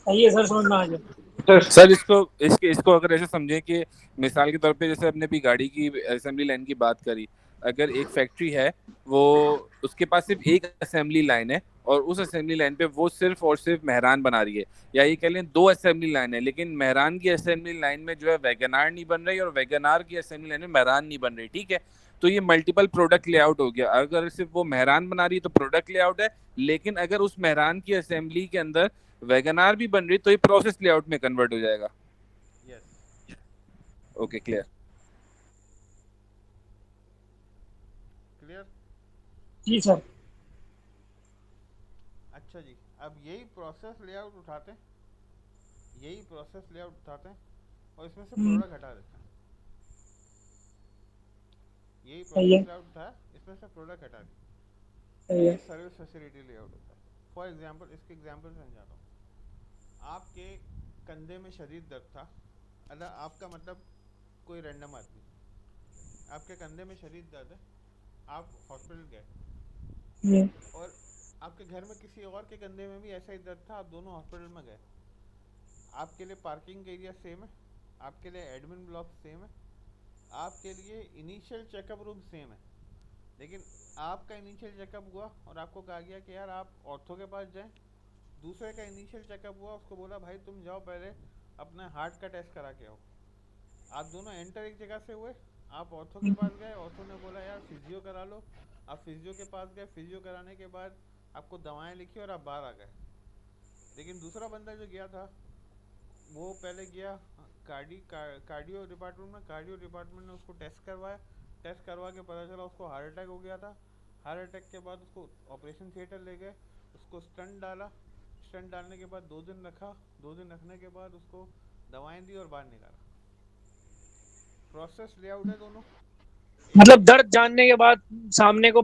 सही है सर, समझ में आ गया। सर सर इसको अगर ऐसे समझें कि मिसाल के तौर पे जैसे अपने भी गाड़ी की असेंबली लाइन की बात करी, अगर एक फैक्ट्री है, वो उसके पास सिर्फ एक असेंबली लाइन है और उस असेंबली लाइन पे वो सिर्फ और सिर्फ मेहरान बना रही है, या ये कह लें दो असेंबली लाइन है, लेकिन मेहरान की असेंबली लाइन में जो है वैगनार नहीं बन रही और वैगनार की असेंबली लाइन में मेहरान नहीं बन रही, ठीक है? तो ये मल्टीपल प्रोडक्ट लेआउट हो गया। अगर सिर्फ वो मेहरान बना रही है तो प्रोडक्ट लेआउट है, लेकिन अगर उस मेहरान की असेंबली के अंदर वैगनार भी बन रही तो ये प्रोसेस लेआउट में कन्वर्ट हो जाएगा। Yes, okay, clear. क्लियर। जी सर। अच्छा जी, अब यही प्रोसेस लेआउट उठाते हैं, यही प्रोसेस लेआउट उठाते हैं और इसमें से प्रोडक्ट हटा देते हैं। यही सही है। प्रोसेस लेआउट उठाया, इसमें से प्रोडक्ट हटा दिया, सही ये है। सर्विस फैसिलिटी लेआउट होता है। फॉर एग्जांपल, इसके एग्जांपल समझाता हूँ। आपके कंधे में शदीद दर्द था, अल्लाह आपका मतलब कोई रैंडम आदमी, आपके कंधे में शदीद दर्द है, आप हॉस्पिटल गए, और आपके घर में किसी और के कंधे में भी ऐसा ही दर्द था, आप दोनों हॉस्पिटल में गए। आपके लिए पार्किंग एरिया सेम है, आपके लिए एडमिन ब्लॉक सेम है, आपके लिए इनिशियल चेकअप रूम सेम है, लेकिन आपका इनिशियल चेकअप हुआ और आपको कहा गया कि यार आप ऑर्थो के पास जाएं। दूसरे का इनिशियल चेकअप हुआ, उसको बोला भाई तुम जाओ पहले अपना हार्ट का टेस्ट करा के आओ। आप दोनों एंटर एक जगह से हुए, आप ऑर्थो के पास गए, ऑर्थो ने बोला यार फिजियो करा लो, आप फिजियो के पास गए, फिजियो कराने के बाद आपको दवाएं लिखी और आप बाहर आ गए। लेकिन दूसरा बंदा जो गया था वो पहले गया कार्डियो डिपार्टमेंट में, कार्डियो डिपार्टमेंट ने उसको टेस्ट करवाया, टेस्ट करवा के पता चला उसको हार्ट अटैक हो गया था। हार्ट अटैक के बाद उसको ऑपरेशन थिएटर ले गए, उसको स्टंट डाला, स्टंट डालने के बाद 2 दिन रखा, 2 दिन रखने के बाद उसको दवाएं दी और बाहर निकाला। प्रोसेस लेआउट है दोनों। मतलब दर्द जानने के बाद सामने को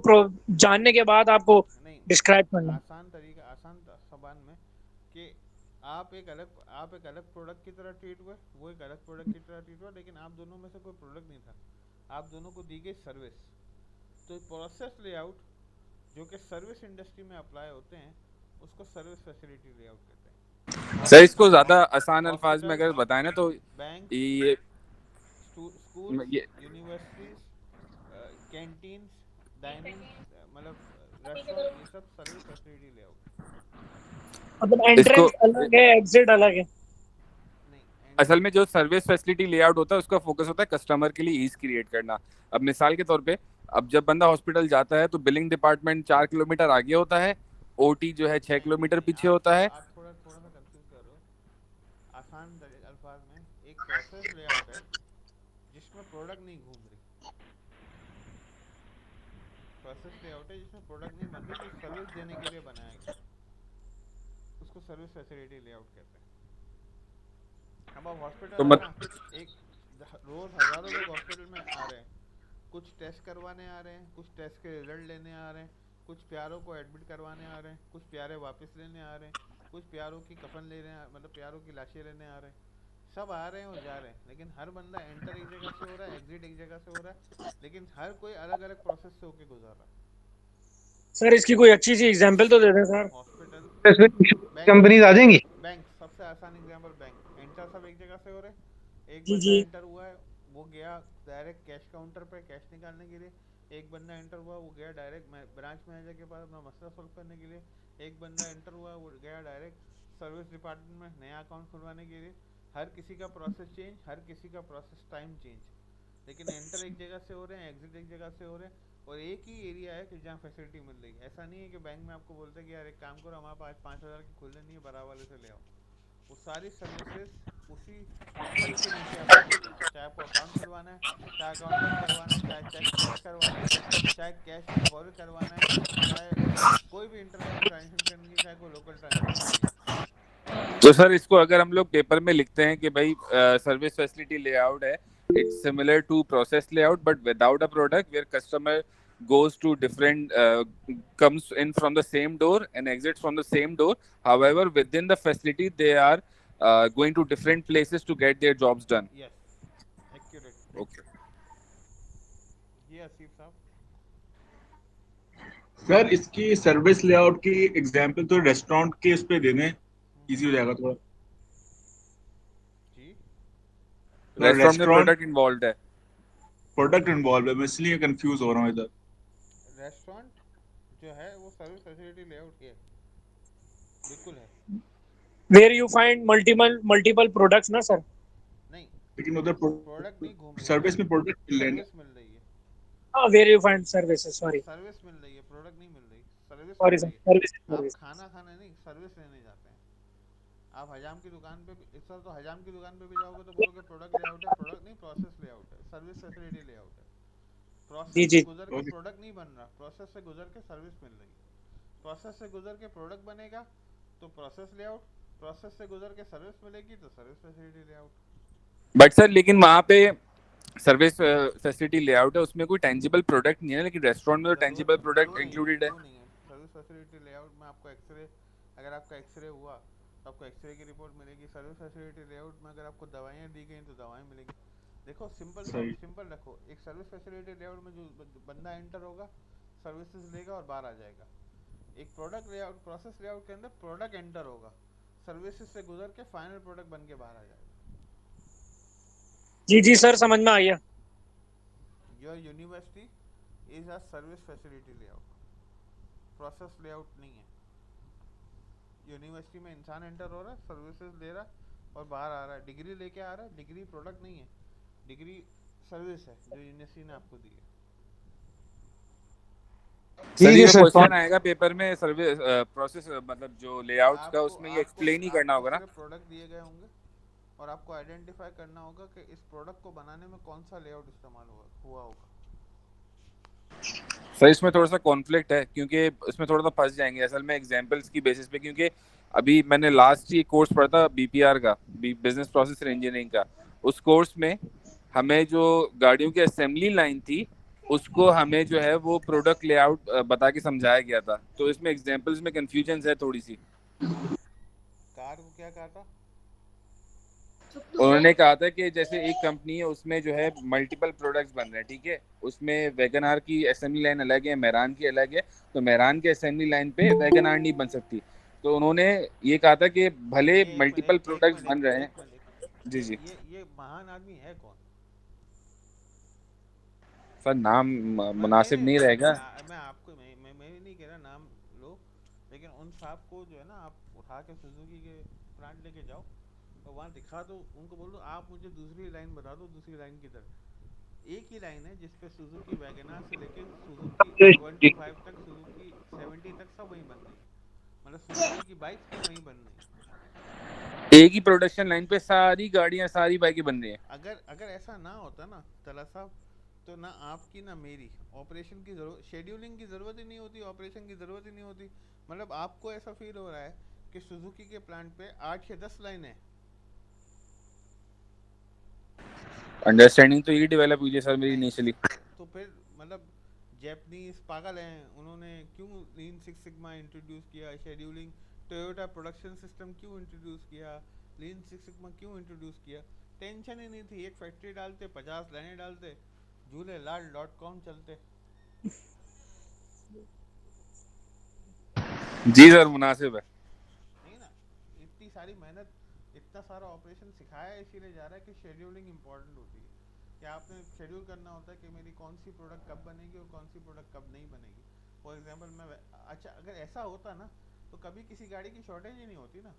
जानने के बाद आपको नहीं, डिस्क्राइब करना। आसान तरीका, आसान जबान में कि आप एक अलग प्रोडक्ट की तरह ट्रीट हुए, वो एक अलग प्रोडक्ट की तरह ट्रीट हुआ, लेकिन आप दोनों में से कोई प्रोडक्ट नहीं था, आप दोनों को दी गई सर्विस। तो प्रोसेस लेआउट जो कि सर्विस इंडस्ट्री में अप्लाई होते हैं उसको सर्विस फैसिलिटी लेआउट कहते हैं। सर इसको ज्यादा आसान अल्फाज में अगर हॉस्पिटल, बताएं ना तो बैंक, ये स्कूल, ये यूनिवर्सिटीज, कैंटीन, डाइनिंग, मतलब रेस्टोरेंट, ये सब सर्विस फैसिलिटी लेआउट। मतलब इसको एंट्रेंस अलग है, एग्जिट अलग है। नहीं, असल में जो सर्विस फैसिलिटी लेआउट होता है उसका फोकस होता है कस्टमर के लिए ईज क्रिएट करना। अब मिसाल के तौर पे, अब जब बंदा हॉस्पिटल जाता है तो बिलिंग डिपार्टमेंट 4 किलोमीटर आगे होता है, ओटी जो है 6 किलोमीटर पीछे होता है। आप थोड़ा सा कंफ्यूज कर रहे हो। आसान अल्फाज में एक प्रोसेस लेआउट है जिसमें प्रोडक्ट नहीं घूम रही, प्रोसेस लेआउट है जिसमें प्रोडक्ट नहीं बन रही, जो सर्विस देने के लिए बनाया गया, उसको सर्विस फैसिलिटी लेआउट कहते हैं। अब आप हॉस्पिटल तो है ना, एक रोज हजारों लोग हॉस्पिटल में आ रहे हैं, कुछ टेस्ट करवाने आ रहे हैं, कुछ टेस्ट के रिजल्ट लेने आ रहे हैं, कुछ प्यारों को एडमिट करवाने आ रहे हैं, कुछ प्यारे वापस लेने आ रहे हैं, कुछ प्यारों की कफन ले रहे हैं, मतलब प्यारों की लाशें लेने आ रहे हैं। सब आ रहे हैं और जा रहे हैं, लेकिन हर बंदा एंटर एक जगह से हो रहा है, एग्जिट एक जगह से हो रहा है, लेकिन हर कोई अलग अलग प्रोसेस से होके गुजर रहा है। सर इसकी कोई अच्छी सी एग्जांपल तो दे दें सर। हॉस्पिटल, बैंक, कंपनीज आ जाएंगी। बैंक सबसे आसान एग्जांपल, बैंक एंटर सब एक जगह से हो रहे हैं, एक जी बंदा जी। एंटर हुआ है, वो गया डायरेक्ट कैश काउंटर पे कैश निकालने के लिए, एक बंदा एंटर हुआ वो गया डायरेक्ट ब्रांच मैनेजर के पास अपना मसला सॉल्व करने के लिए, एक बंदा एंटर हुआ वो गया डायरेक्ट सर्विस डिपार्टमेंट में नया अकाउंट खुलवाने के लिए। हर किसी का प्रोसेस चेंज, हर किसी का प्रोसेस टाइम चेंज, लेकिन एंटर एक जगह से हो रहे हैं, एग्जिट एक जगह से हो रहे हैं, और एक ही एरिया है कि जहाँ फैसिलिटी मिल रही है। ऐसा नहीं है कि बैंक में आपको बोलते हैं कि यार एक काम करो, हमारे पास 5,000 की खुलने नहीं है, बराबर वाले से ले आओ। वो सारी सर्विसेज उसी छत के नीचे आपको मिल रही है, चाहे आपको अकाउंट खुलवाना है, चाहे अकाउंट बंद करवाना है, चाहे चेक कैश करवाना है, चाहे कैश डिपॉजिट करवाना है, चाहे कोई भी इंटरबैंक ट्रांजेक्शन करनी है, चाहे कोई लोकल ट्रांजेक्शन करनी है। तो सर इसको अगर हम लोग पेपर में लिखते हैं कि भाई सर्विस फैसिलिटी लेआउट है, it's similar to process layout but without a product where customer goes to different comes in from the same door and exits from the same door, however within the facility they are going to different places to get their jobs done. Yes, accurate. Okay. जी आसिफ साहब। Sir इसकी service layout की example तो restaurant के इस पे देने easy हो जाएगा थोड़ा। जी, रेस्टोरेंट में रेस्टोरेंट प्रोडक्ट इन्वॉल्व है। प्रोडक्ट इन्वॉल्व है, मैं इसलिए कंफ्यूज हो रहा हूँ इधर। रेस्टोरेंट जो है वो सर्विस फैसिलिटी लेआउट है, बिल्कुल है। Where you find multiple products ना सर। नहीं, लेकिन उधर प्रोडक्ट नहीं घूम रही, सर्विस में प्रोडक्ट मिल रहे हैं। सर्विस मिल रही है, हाँ where you find services, sorry service मिल रही है, प्रोडक्ट नहीं मिल रही, सर्विस सॉरी मिल सर, रही है। आप सर्विस। खाना खाने नहीं, सर्विस लेने जाते हैं। आप हजाम की दुकान पे इस साल तो हजाम की दुकान पे भी जाओगे तो बोलोगे प्रोडक्ट लेआउट है, प्रोडक्ट नहीं, प्रोसेस लेआउट है, सर्विस फैसिलिटी लेआउट है। जी प्रोसेस जी। से गुजर के प्रोडक्ट नहीं बन रहा, प्रोसेस से गुजर के सर्विस मिल रही है। प्रोसेस से गुजर के प्रोडक्ट बनेगा तो प्रोसेस लेआउट, प्रोसेस से गुजर के सर्विस मिलेगी तो service facility layout. But sir लेकिन वहाँ पे सर्विस फैसिलिटी लेआउट है, उसमें कोई टेंजिबल प्रोडक्ट नहीं है, लेकिन रेस्टोरेंट में तो टेंजिबल प्रोडक्ट इंक्लूडेड है। क्यों नहीं है? सर्विस फैसिलिटी लेआउट में आपको एक्सरे, अगर आपका एक्सरे हुआ तो आपको एक्सरे की रिपोर्ट मिलेगी। सर्विस फैसिलिटी लेआउट में अगर आपको दवाइयाँ दी गई तो दवाएं मिलेंगी। देखो सिंपल रखो, एक सर्विस फैसिलिटी लेआउट में जो बंदा एंटर होगा सर्विसेज लेगा और बाहर आ जाएगा। एक प्रोडक्ट लेआउट, प्रोसेस लेआउट के अंदर प्रोडक्ट एंटर होगा, सर्विसेज से गुजर के फाइनल प्रोडक्ट बन के बाहर आ जाएगा। जी जी सर, समझ में आ गया। Your university is a service facility layout, process layout नहीं है। यूनिवर्सिटी में इंसान एंटर हो रहा है, सर्विसेज ले रहा है और बाहर आ रहा है, डिग्री लेके आ रहा है। डिग्री प्रोडक्ट नहीं है, डिग्री सर्विस है जो यूनिवर्सिटी ने आपको दी है। सर ठीक ये है जो सर। क्वेश्चन आएगा पेपर में सर्विस प्रोसेस मतलब जो लेआउट्स का, उसमें ये एक्सप्लेन ही करना होगा ना। सिर्फ प्रोडक्ट दिए गए होंगे और आपको आइडेंटिफाई करना होगा कि इस प्रोडक्ट को बनाने में कौन सा लेआउट इस्तेमाल हुआ होगा। सर इसमें थोड़ा सा कॉन्फ्लिक्ट है क्योंकि इसमें थोड़ा सा फंस जाएंगे असल में एग्जांपल्स की बेसिस पे, क्योंकि अभी मैंने लास्ट ये कोर्स पढ़ा था बीपीआर का, बिजनेस प्रोसेस इंजीनियरिंग का। उस कोर्स में हमें जो गाड़ियों की असेंबली लाइन थी उसको हमें जो है वो प्रोडक्ट लेआउट बता के समझाया गया था। तो इसमें एग्जांपल्स में कंफ्यूजन है थोड़ी सी। कार को क्या कहा था? उन्होंने कहा था कि जैसे एक कंपनी है उसमें जो है मल्टीपल प्रोडक्ट्स बन रहे हैं, ठीक है, उसमें वैगन आर की असेंबली लाइन अलग है, मेहरान की अलग है, तो मेहरान के असेंबली लाइन पे वैगन आर नहीं बन सकती। तो उन्होंने ये कहा था कि भले ये मल्टीपल एक प्रोडक्ट्स मिनट बन रहे हैं। एक मिनट एक मिनट जी जी ये महान आदमी है कौन? सर, नाम मैं नहीं मुनासिब नहीं नहीं रहेगा। मैं आपको मैं नहीं कह रहा नाम लो, लेकिन उन साहब को जो है ना आप उठा के सुजुकी के प्लांट लेके जाओ और वहाँ दिखा दो, उनको बोल दो आप मुझे दूसरी लाइन बता दो, दूसरी लाइन की तरफ एक ही लाइन है जिसपे सुजुकी वैगनार से लेके सुजुकी 25 तक, सुजुकी 70 तक सब वहीं बन रही है। मतलब सुजुकी की बाइक्स भी वहीं बन रही है। एक ही प्रोडक्शन लाइन पे सारी गाड़ियां सारी बाइकें बन रही हैं। अगर अगर ऐसा ना होता ना तला साहब, तो ना आपकी ना मेरी ऑपरेशन की जरूरत, शेड्यूलिंग की ज़रूरत ही नहीं होती, ऑपरेशन की ज़रूरत ही नहीं होती। मतलब आपको ऐसा फील हो रहा है कि सुजुकी के प्लांट पे 8 या 10 लाइनें हैं। अंडरस्टैंडिंग तो ये डेवलप हुई है सर मेरी नहीं इनिशियली। तो फिर मतलब जैपनीज पागल हैं, उन्होंने क्यों लीन सिक्स सिग्मा इंट्रोड्यूस किया, शेड्यूलिंग, टोयोटा प्रोडक्शन सिस्टम क्यों इंट्रोड्यूस किया, लीन सिक्स सिग्मा क्यों इंट्रोड्यूस किया? टेंशन ही नहीं थी, एक फैक्ट्री डालते, 50 लाइनें डालते, झूले लाल .com चलते। जी सर, मुनासिब है। नहीं ना, इतनी सारी मेहनत, इतना सारा ऑपरेशन सिखाया इसीलिए जा रहा है कि शेड्यूलिंग इंपॉर्टेंट होती है, कि आपने शेड्यूल करना होता है कि मेरी कौन सी प्रोडक्ट कब बनेगी और कौन सी प्रोडक्ट कब नहीं बनेगी। फॉर एग्जांपल मैं, अच्छा अगर ऐसा होता ना तो कभी किसी गाड़ी की शॉर्टेज ही नहीं होती ना।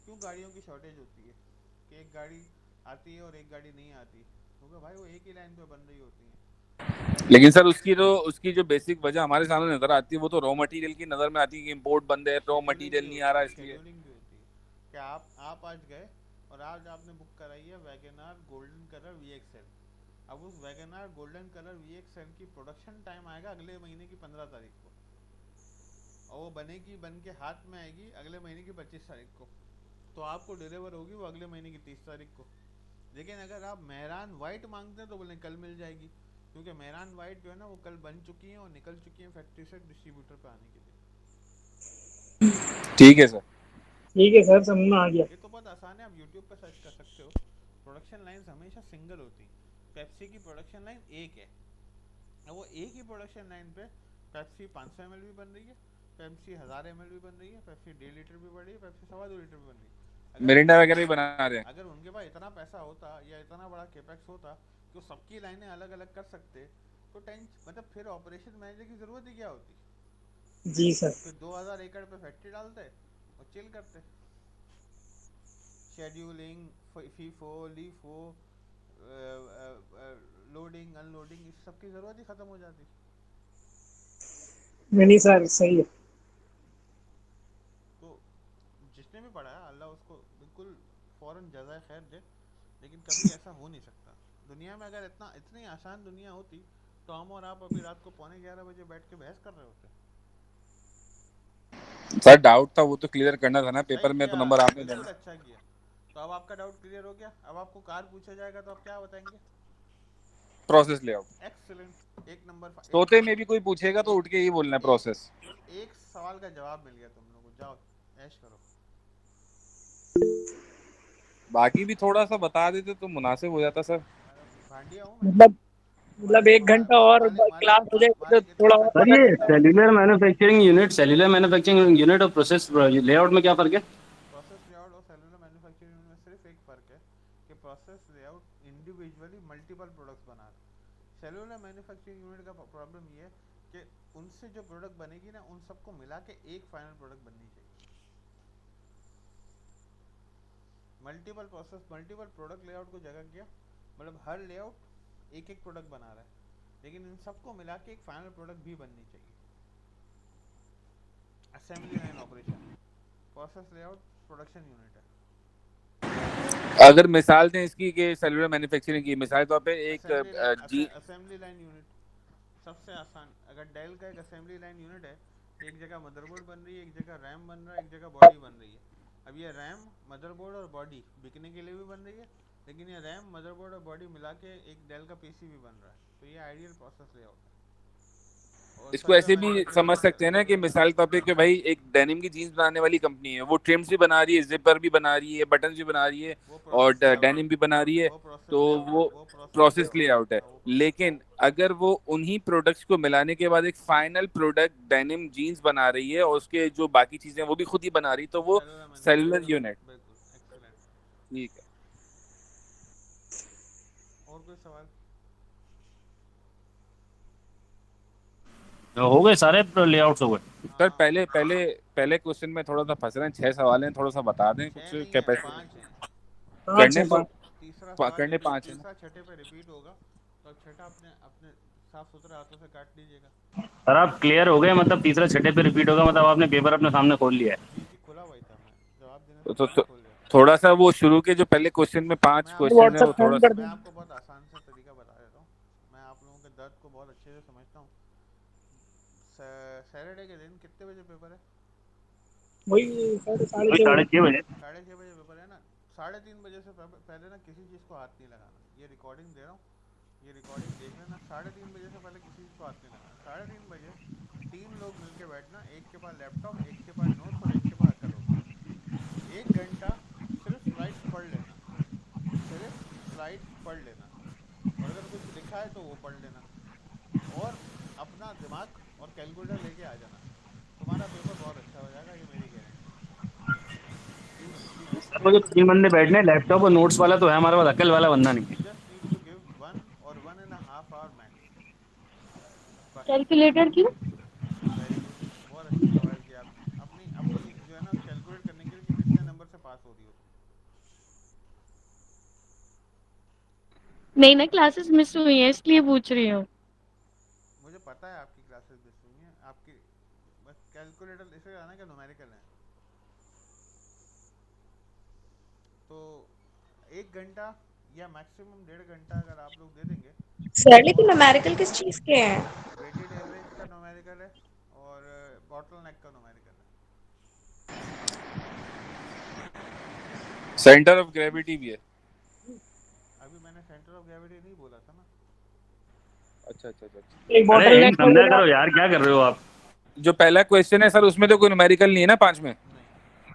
क्यों गाड़ियों की शॉर्टेज होती है कि एक गाड़ी आती है और एक गाड़ी नहीं आती? क्योंकि भाई वो एक ही लाइन पे बन रही होती है। लेकिन सर उसकी जो बेसिक वजह हमारे सामने नजर आती है वो तो रॉ मटेरियल की नजर में आती है कि इंपोर्ट बंद है, रॉ शेड्यूलिंग मटेरियल भी नहीं आ होती रहा है, इसलिए। शेड्यूलिंग भी होती है कि आप आज गए और आज आपने बुक कराई है वैगनार गोल्डन कलर VXL। अब उस वैगनार गोल्डन कलर VXL की प्रोडक्शन टाइम आएगा अगले महीने की 15 तारीख को, और वो बनेगी, बन के हाथ में आएगी अगले महीने की 25 तारीख को, तो आपको डिलीवर होगी वो अगले महीने की 30 तारीख को। लेकिन अगर आप मेहरान वाइट मांगते हैं तो बोले कल मिल जाएगी, क्योंकि मेहरान वाइट जो है ना वो कल बन चुकी है और निकल चुकी है फैक्ट्री से डिस्ट्रीब्यूटर पे आने के लिए। ठीक है सर। ठीक है सर, समझ में आ गया। ये तो बहुत आसान है, आप यूट्यूब पे सर्च कर सकते हो। प्रोडक्शन लाइन्स हमेशा सिंगल होती, पेप्सी की प्रोडक्शन लाइन एक है, अब वो एक ही प्रोडक्शन लाइन पे पेप्सी 500 ml भी बन रही है, पेप्सी 1000 ml भी बन रही है, पेप्सी 1.5 लीटर भी बन रही है, पेप्सी 2.25 लीटर भी बन रही है। मिरिंडा वगैरह भी बना रहे हैं। अगर उनके पास इतना पैसा होता या इतना बड़ा कैपेक्स होता कि वो सबकी लाइनें अलग अलग कर सकते, तो मतलब फिर ऑपरेशन मैनेजर की ज़रूरत ही क्या होती? जी सर। फिर 2000 एकड़ पे फैक्ट्री डालते और चिल करते। Scheduling, FIFO LIFO, loading unloading, इस सब की ज़रूरत ही ख़त्म हो जाती। नहीं सर, सही है। तो जिसने भी पढ़ा है अल्लाह उसको बिल्कुल फ़ौरन जज़ाए खैर दे, लेकिन कभी ऐसा हो नहीं सकता दुनिया में। अगर इतनी आसान दुनिया होती तो हम और आप अभी रात को 11:15 बजे बैठ के बहस कर रहे होते। सर डाउट था वो तो क्लियर करना था ना, सही पेपर में तो किया, नंबर आपने बिल्कुल देना। अच्छा किया। तो अब आपका डाउट क्लियर हो गया, अब आपको कार पूछा जाएगा तो आप क्या बताएंगे? Process layout. एक्सीलेंट, एक नंबर, सोते में भी कोई पूछेगा तो उठ के ही बोलना है एक प्रोसेस। एक सवाल का जवाब मिल गया तुम लोगों को, जाओ ऐश करो। बाकी भी थोड़ा सा बता देते तो मुनासिब हो जाता सर। मैं भांडिया हूँ मैं। मतलब मालिक 1 घंटा और मालिक मालिक क्लास हो जाएगी तो मालिक इतना थोड़ा और पैसा सर पता ये चलता। सेल्युलर मैन्युफैक्चरिंग यूनिट और प्रोसेस लेआउट में क्या फर्क है? प्रोसेस लेआउट और सेलुलर मैन्युफैक्चरिंग में सिर्फ एक फ़र्क है कि process layout individually multiple products बना रहा है। सेलुलर मैन्युफैक्चरिंग यूनिट का प्रॉब्लम ये है कि उनसे जो प्रोडक्ट बनेगी ना उन सबको मिला के एक फाइनल प्रोडक्ट बननी चाहिए। Multiple process multiple product layout को जगह किया, मतलब हर लेआउट एक एक प्रोडक्ट बना रहा है, लेकिन इन सबको मिला के एक फाइनल प्रोडक्ट भी बननी चाहिए। Assembly line operation, process layout production unit है। अगर मिसाल दें इसकी कि सेलुलर मैन्युफैक्चरिंग की मिसाल तौर पे एक जी। असेंबली लाइन यूनिट सबसे आसान, अगर डेल का एक असेंबली लाइन यूनिट है, एक जगह मदरबोर्ड बन रही है, एक जगह रैम बन रहा है, एक जगह बॉडी बन रही है। अब ये रैम, मदरबोर्ड और बॉडी बिकने के लिए भी बन रही है लेकिन ये रैम मदरबोर्ड और बॉडी मिला के एक डेल का पीसीबी बन रहा है, तो ये आइडियल प्रोसेस लेआउट है। और इसको फर्दर ऐसे मैंने भी समझ प्रिंट सकते हैं ना कि मिसाल के तौर पे कि भाई एक डेनिम की जीन्स बनाने वाली कंपनी है, वो ट्रिम्स भी बना रही है, जिपर भी बना रही है, बटन भी बना रही है वो और प्रोसेस लेआउट डेनिम भी बना रही है, वो प्रोसेस तो लेआउट वो वो प्रोसेस प्रोसेस लेआउट लेआउट है। हाँ, वो प्रोसेस लेकिन अगर वो उन्हीं प्रोडक्ट्स को मिलाने के बाद एक फाइनल प्रोडक्ट डेनिम जीन्स बना रही है और उसके जो बाकी चीजें वो भी खुद ही बना रही, तो वो सेलुलर सेलुलर मैन्युफैक्चरिंग यूनिट। बिल्कुल एक्सीलेंट। ठीक है और कोई सवाल? हो गए सारे लेआउट्स हो गए। सर, हाँ पहले पहले पहले क्वेश्चन में थोड़ा सा फंस रहे हैं, 6 सवाल हैं, थोड़ा सा बता दें कुछ 6 नहीं है, कैपेसिटी 5 है। पांच करने है तो पांच। तीसरा सवाल करने रिपीट, 5 है। तीसरा छठे पे रिपीट होगा, तो अब छठा अपने अपने साफ सुथरे हाथों से काट लीजिएगा। सर आप क्लियर हो गए, मतलब तीसरा छठे पे रिपीट होगा, मतलब आपने पेपर अपने सामने खोल लिया है। जी जी, खुला हुआ ही था, मैं जवाब देने तो, से तो, पहले तो खोल लिया था। थोड़ा सा वो शुरू के जो पहले क्वेश्चन में 5 मैं आपको क्वेश्चन है व्हाट्सएप वो थोड़ा सेंड कर मैं दूँ। आपको बहुत आसान से तरीका बता देता हूँ। मैं आप लोगों के दर्द को बहुत अच्छे से समझता हूँ। सैटरडे के दिन कितने बजे पेपर है? वही साढ़े वही 6:30 बजे। 6:30 बजे। 6:30 बजे पेपर है ना। 3:30 बजे से पहले ना किसी चीज़ को हाथ नहीं लगाना। ये रिकॉर्डिंग दे रहा हूँ, ये रिकॉर्डिंग देख लेना। 3:30 बजे से पहले किसी चीज़ को हाथ नहीं लगाना। 3:30 बजे 3 लोग मिलके बैठना, एक के पास लैपटॉप, एक के पास नोट्स और एक के पास अकल होगी। 1 घंटा सिर्फ स्लाइड्स पढ़ लेना, सिर्फ स्लाइड्स पढ़ लेना, और अगर कुछ लिखा है तो वो पढ़ लेना, और अपना दिमाग और कैलकुलेटर लेके आ जाना। तुम्हारा पेपर बहुत अच्छा हो जाएगा, ये मेरी गारंटी है। यू जस्ट वो नीड जो टू 3 बंदे बैठने हैं, लैपटॉप और नोट्स वाला तो है हमारे पास, अकल वाला बंदा नहीं यू है। जस्ट नीड टू गिव 1 और 1.5 आवर मैक्स, बस। कैलकुलेटर क्यों? वेरी गुड, बहुत अच्छा सवाल किया आपने। अपनी अपनी जो है ना कैलकुलेट करने के लिए कि कितने नंबर से पास हो रही हो तुम। नहीं ना, क्लासेस मिस हुई हैं इसलिए पूछ रही हूँ। मुझे पता है आपकी क्लासेस मिस हुई हैं आपकी, बस कैलकुलेटर इसे आना क्या न्यूमेरिकल है। तो 1 घंटा या मैक्सिमम 1.5 घंटा अगर आप लोग दे देंगे तो सर लेकिन बहुत अच्छा न्यूमेरिकल होगा। किस चीज के हैं? वेटेड एवरेज का न्यूमेरिकल है और बॉटल नेक का न्यूमेरिकल है। सेंटर ऑफ ग्रेविटी भी है। अभी मैंने सेंटर ऑफ ग्रेविटी नहीं बोला था ना। अच्छा अच्छा अच्छा। एक अरे बॉटल नेक हिंट का समझा बोला। करो यार, क्या कर रहे हो आप। जो पहला क्वेश्चन है सर, उसमें तो कोई न्यूमेरिकल नहीं है ना 5 में। नहीं,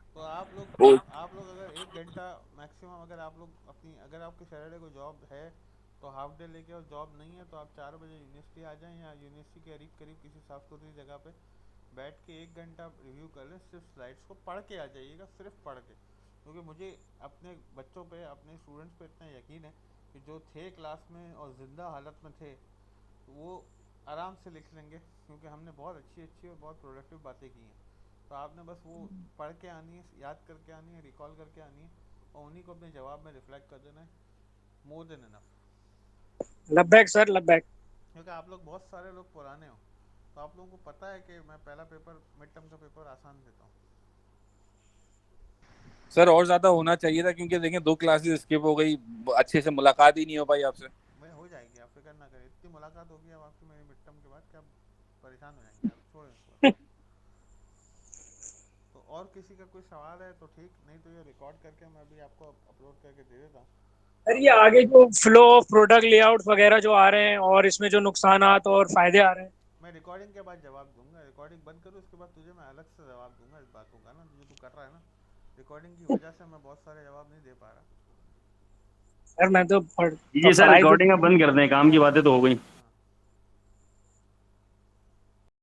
तो ओ, आप लोग अगर 1 घंटा मैक्सिमम, अगर आप लोग अपनी, अगर आपकी सैटरडे को जॉब है तो हाफ डे लेके, और जॉब नहीं है तो आप 4 बजे यूनिवर्सिटी आ जाएं, या यूनिवर्सिटी के करीब करीब किसी साफ सुथरी जगह पे बैठ के 1 घंटा रिव्यू कर लें। सिर्फ स्लाइड्स को पढ़ के आ जाइएगा, सिर्फ पढ़ के, क्योंकि मुझे अपने बच्चों पे, अपने स्टूडेंट्स पे इतना यकीन है कि जो थे क्लास में और ज़िंदा हालत में थे, वो आराम से लिख लेंगे, क्योंकि हमने बहुत अच्छी अच्छी और बहुत प्रोडक्टिव बातें की हैं। तो आपने बस वो पढ़ के आनी है, याद करके आनी है, रिकॉल करके आनी है, और उन्हीं को अपने जवाब में रिफ्लेक्ट कर देना है। More than enough. लबैक सर लबैक। क्योंकि आप लोग बहुत सारे लोग पुराने हो, तो आप लोगों को पता है कि मैं पहला पेपर, मिड टर्म का पेपर आसान देता हूँ। सर और ज्यादा होना चाहिए था, क्योंकि देखें 2 क्लासेस स्किप हो गई, अच्छे से मुलाकात ही नहीं हो पाई आपसे। मैं हो जाएगी, आप फिक्र ना करें। इतनी मुलाकात होगी अब आपकी मेरी मिड टर्म के बाद कि आप परेशान हो जाएंगे, आप छोड़ें इसको। तो और किसी का कोई सवाल है तो ठीक, नहीं तो ये रिकॉर्ड करके मैं अभी आपको अपलोड करके दे देता हूँ। सर ये आगे जो फ्लो ऑफ प्रोडक्ट लेआउट वगैरह जो आ रहे हैं और इसमें जो नुकसानात और फायदे आ रहे हैं, मैं रिकॉर्डिंग के बाद जवाब दूंगा। रिकॉर्डिंग बंद करूँ उसके बाद तुझे मैं अलग से जवाब दूंगा इस बातों का ना, जो तू कर रहा है ना। रिकॉर्डिंग की वजह से मैं बहुत सारे जवाब नहीं दे पा रहा। सर मैं तो जी सर, पढ़ाई तो रिकॉर्डिंग अब बंद कर दें, काम की बातें तो हो गई।